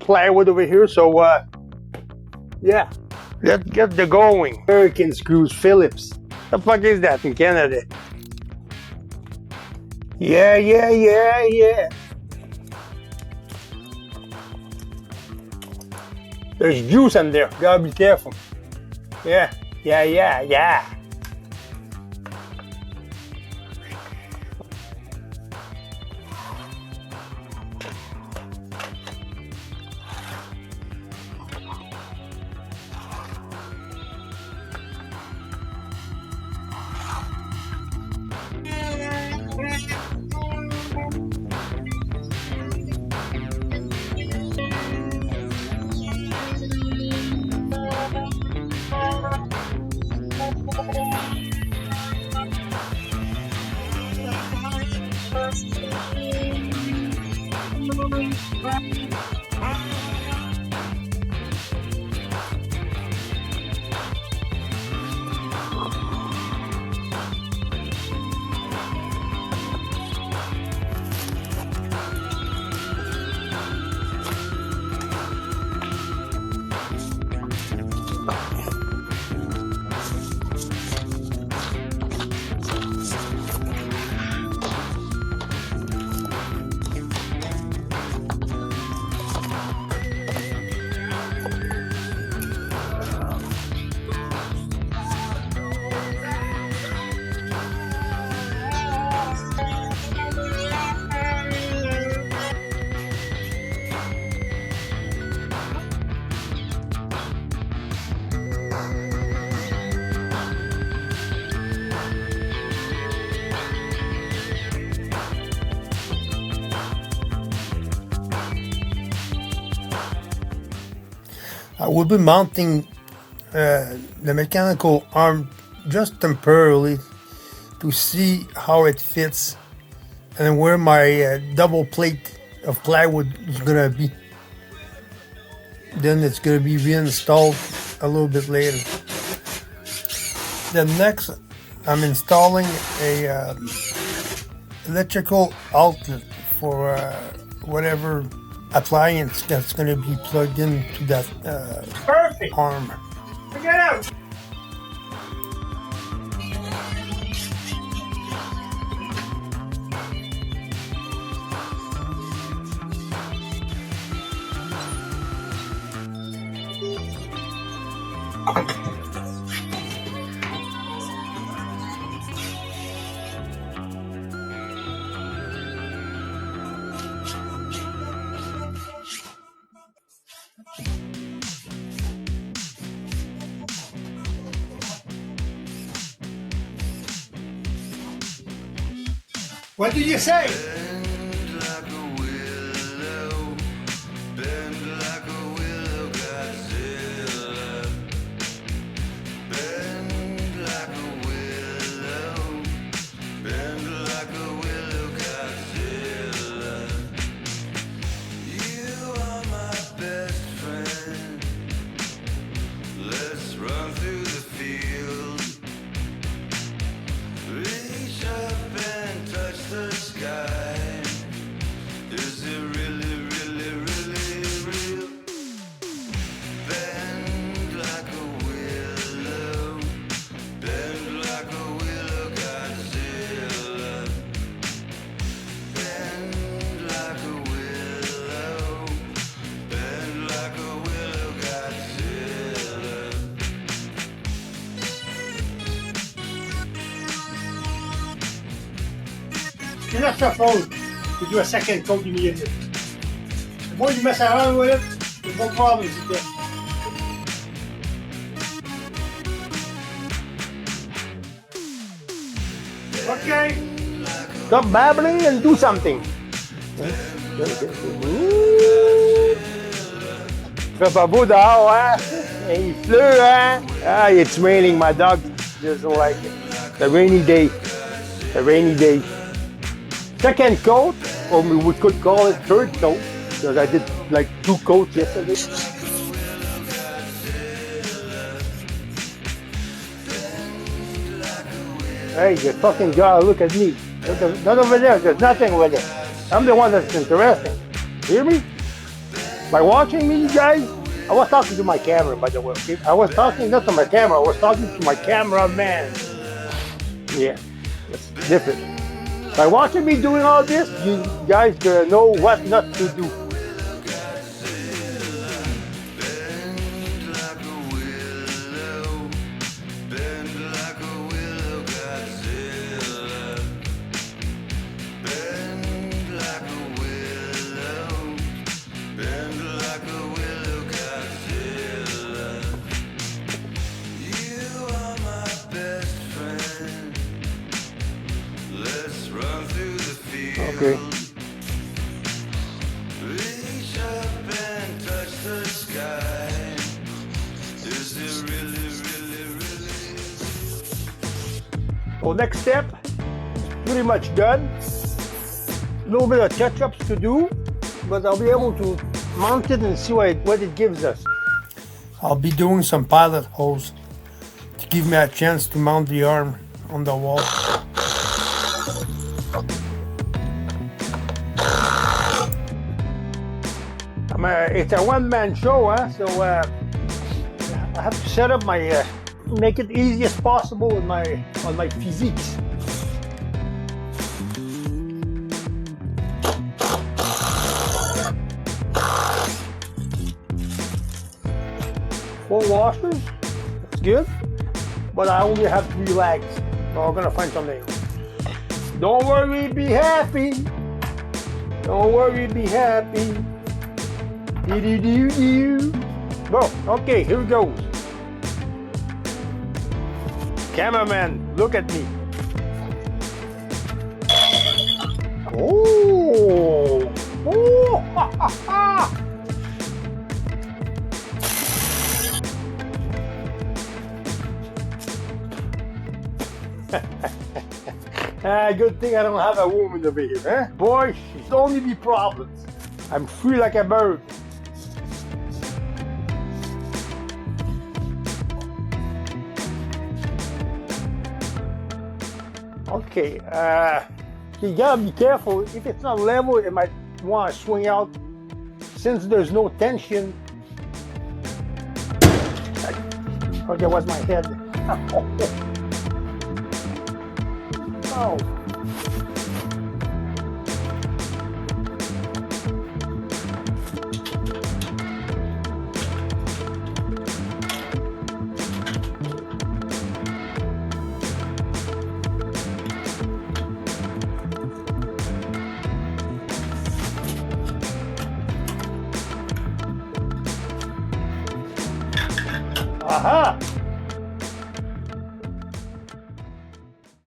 plywood over here, so yeah, let's get the going. American screws, Phillips. The fuck is that in Canada? Yeah. There's juice in there. Gotta be careful. Yeah. I will be mounting the mechanical arm just temporarily to see how it fits and where my double plate of plywood is gonna be. Then it's gonna be reinstalled a little bit later. Then next, I'm installing a electrical outlet for whatever appliance that's going to be plugged into that arm. Get out! What did you say? Bend like a willow, bend like a willow, Godzilla. Bend like a willow, bend like a willow, Godzilla. You are my best friend. Let's run through the field. Reach up and touch the sky. Is it really, really, really real? Bend like a willow, bend like a willow, Godzilla. Bend like a willow, bend like a willow, Godzilla. You're not supposed to do a second coat immediately. The more you mess around with it, the more problems you get. Okay. Stop babbling and do something. Fait pas beau dehors, hein? Et il pleut, hein? Ah, it's raining. My dog doesn't like it. The rainy day. The rainy day. Second coat, or we could call it third coat, because I did like 2 coats yesterday. Hey, you fucking gotta look at me. Not over there, there's nothing over there. I'm the one that's interesting. Hear me? By watching me, you guys, I was talking to my camera, by the way. Okay? I was talking not to my camera, I was talking to my cameraman. Yeah, it's different. By watching me doing all this, you guys gonna know what not to do. like a willow, bend like a willow, Godzilla. Bend like a willow, bend like a willow, Godzilla. You are my best friend. Let's run through the field. Okay. Reach up and touch the sky. Is it really, really, really? So next step, pretty much done. A little bit of touch-ups to do, but I'll be able to mount it and see what it gives us. I'll be doing some pilot holes to give me a chance to mount the arm on the wall. It's a one-man show, huh? So I have to set up my, make it easy as possible on my physiques. Four washers, that's good, but I only have 3 legs, so we're gonna find something. Don't worry, be happy. Don't worry, be happy. Do-do-do-do. Go. Okay, here we go. Cameraman, look at me. Oh! Oh! Ha, ha, ha. Good thing I don't have a woman over here, huh? Boy, it's only be problems. I'm free like a bird. Okay, you gotta be careful. If it's not level, it might want to swing out. Since there's no tension. Okay, what's my head? Oh. Aha!